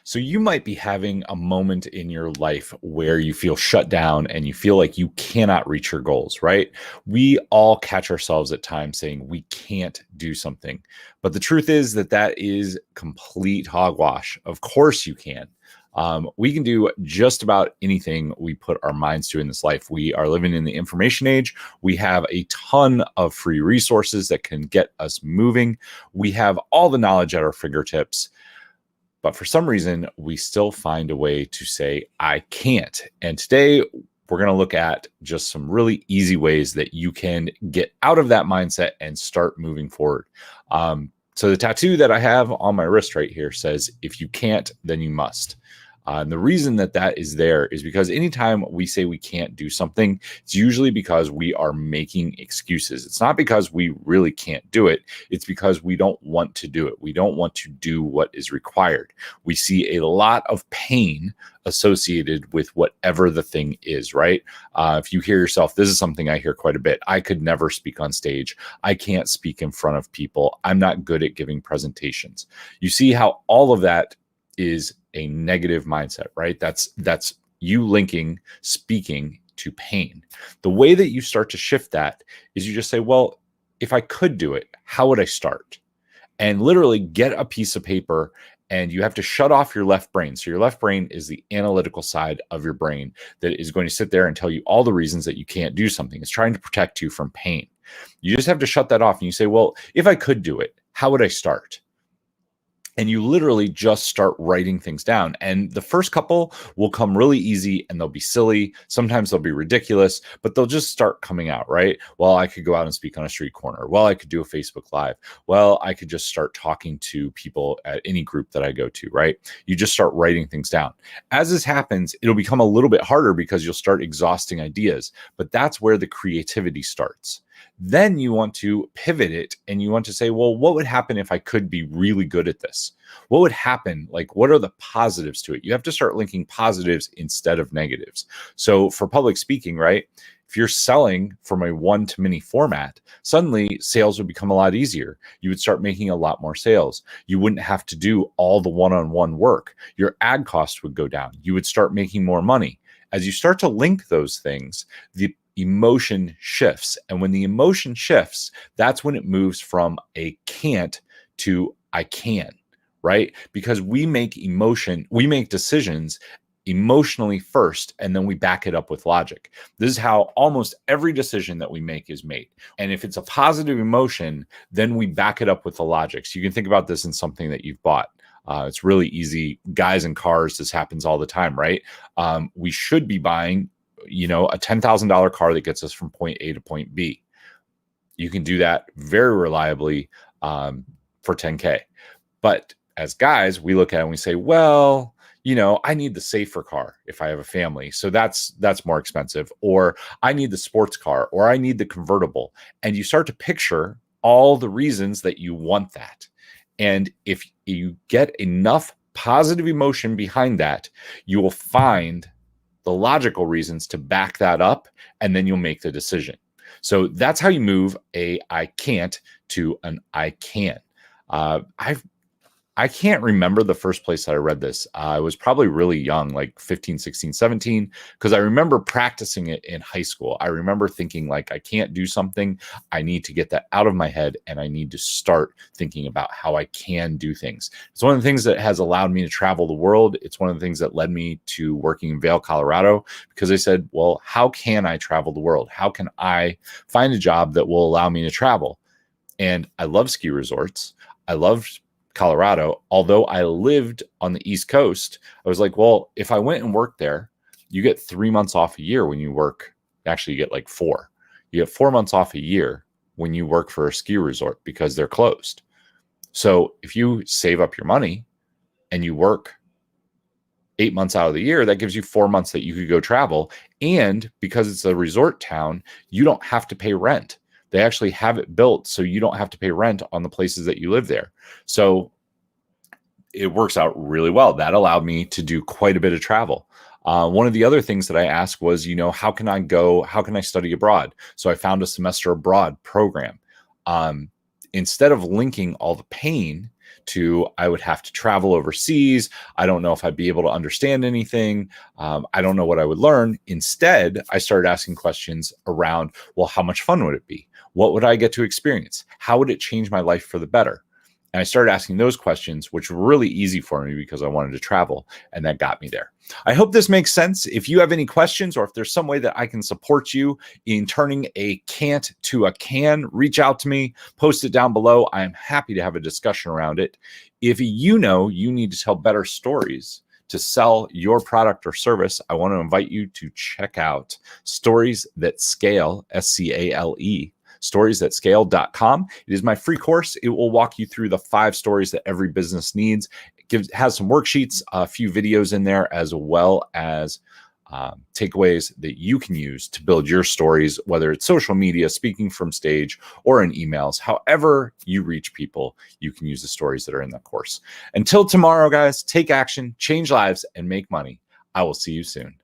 So you might be having a moment in your life where you feel shut down and you feel like you cannot reach your goals, right? We all catch ourselves at times saying we can't do something. But the truth is that that is complete hogwash. Of course you can. We can do just about anything we put our minds to in this life. We are living in the information age. We have a ton of free resources that can get us moving. We have all the knowledge at our fingertips. But for some reason, we still find a way to say, I can't. And today, we're going to look at just some really easy ways that you can get out of that mindset and start moving forward. So the tattoo that I have on my wrist right here says, if you can't, then you must. And the reason that that is there is because anytime we say we can't do something, it's usually because we are making excuses. It's not because we really can't do it. It's because we don't want to do it. We don't want to do what is required. We see a lot of pain associated with whatever the thing is, right? If you hear yourself, this is something I hear quite a bit. I could never speak on stage. I can't speak in front of people. I'm not good at giving presentations. You see how all of that is a negative mindset, right? That's you linking speaking to pain. The way that you start to shift that is you just say, well, if I could do it, how would I start? And literally get a piece of paper, and you have to shut off your left brain. So your left brain is the analytical side of your brain that is going to sit there and tell you all the reasons that you can't do something. It's trying to protect you from pain. You just have to shut that off and you say, well, if I could do it, how would I start? And you literally just start writing things down. And the first couple will come really easy and they'll be silly. Sometimes they'll be ridiculous, but they'll just start coming out, right? Well, I could go out and speak on a street corner. Well, I could do a Facebook Live. Well, I could just start talking to people at any group that I go to, right? You just start writing things down. As this happens, it'll become a little bit harder because you'll start exhausting ideas, but that's where the creativity starts. Then you want to pivot it and you want to say, well, what would happen if I could be really good at this? What would happen? Like, what are the positives to it? You have to start linking positives instead of negatives. So for public speaking, right? If you're selling from a one-to-many format, suddenly sales would become a lot easier. You would start making a lot more sales. You wouldn't have to do all the one-on-one work. Your ad cost would go down. You would start making more money. As you start to link those things, the emotion shifts. And when the emotion shifts, that's when it moves from a can't to I can, right? Because we make decisions emotionally first, and then we back it up with logic. This is how almost every decision that we make is made. And if it's a positive emotion, then we back it up with the logic. So you can think about this in something that you've bought. It's really easy. Guys and cars, this happens all the time, right? We should be buying a $10,000 car that gets us from point A to point B. You can do that very reliably for 10K. But as guys, we look at it and we say, well, I need the safer car if I have a family. So that's more expensive. Or I need the sports car, or I need the convertible. And you start to picture all the reasons that you want that. And if you get enough positive emotion behind that, you will find the logical reasons to back that up, and then you'll make the decision. So that's how you move a I can't to an I can. I can't remember the first place that I read this. I was probably really young, like 15, 16, 17, because I remember practicing it in high school. I remember thinking like, I can't do something. I need to get that out of my head, and I need to start thinking about how I can do things. It's one of the things that has allowed me to travel the world. It's one of the things that led me to working in Vail, Colorado, because I said, well, how can I travel the world? How can I find a job that will allow me to travel? And I love ski resorts. I loved Colorado. Although I lived on the East Coast, I was like, well, if I went and worked there, you get 3 months off a year when you work. Actually, you get like 4. You get 4 months off a year when you work for a ski resort because they're closed. So if you save up your money and you work 8 months out of the year, that gives you 4 months that you could go travel. And because it's a resort town, you don't have to pay rent. They actually have it built so you don't have to pay rent on the places that you live there. So it works out really well. That allowed me to do quite a bit of travel. One of the other things that I asked was, how can I study abroad? So I found a semester abroad program. Instead of linking all the pain to I would have to travel overseas. I don't know if I'd be able to understand anything. I don't know what I would learn. Instead, I started asking questions around, well, how much fun would it be? What would I get to experience? How would it change my life for the better? And I started asking those questions, which were really easy for me because I wanted to travel, and that got me there. I hope this makes sense. If you have any questions, or if there's some way that I can support you in turning a can't to a can, reach out to me, post it down below. I am happy to have a discussion around it. If you know you need to tell better stories to sell your product or service, I want to invite you to check out Stories That Scale, SCALE, storiesthatscale.com. It is my free course. It will walk you through the 5 stories that every business needs. It has some worksheets, a few videos in there, as well as takeaways that you can use to build your stories, whether it's social media, speaking from stage, or in emails. However you reach people, you can use the stories that are in that course. Until tomorrow, guys, take action, change lives, and make money. I will see you soon.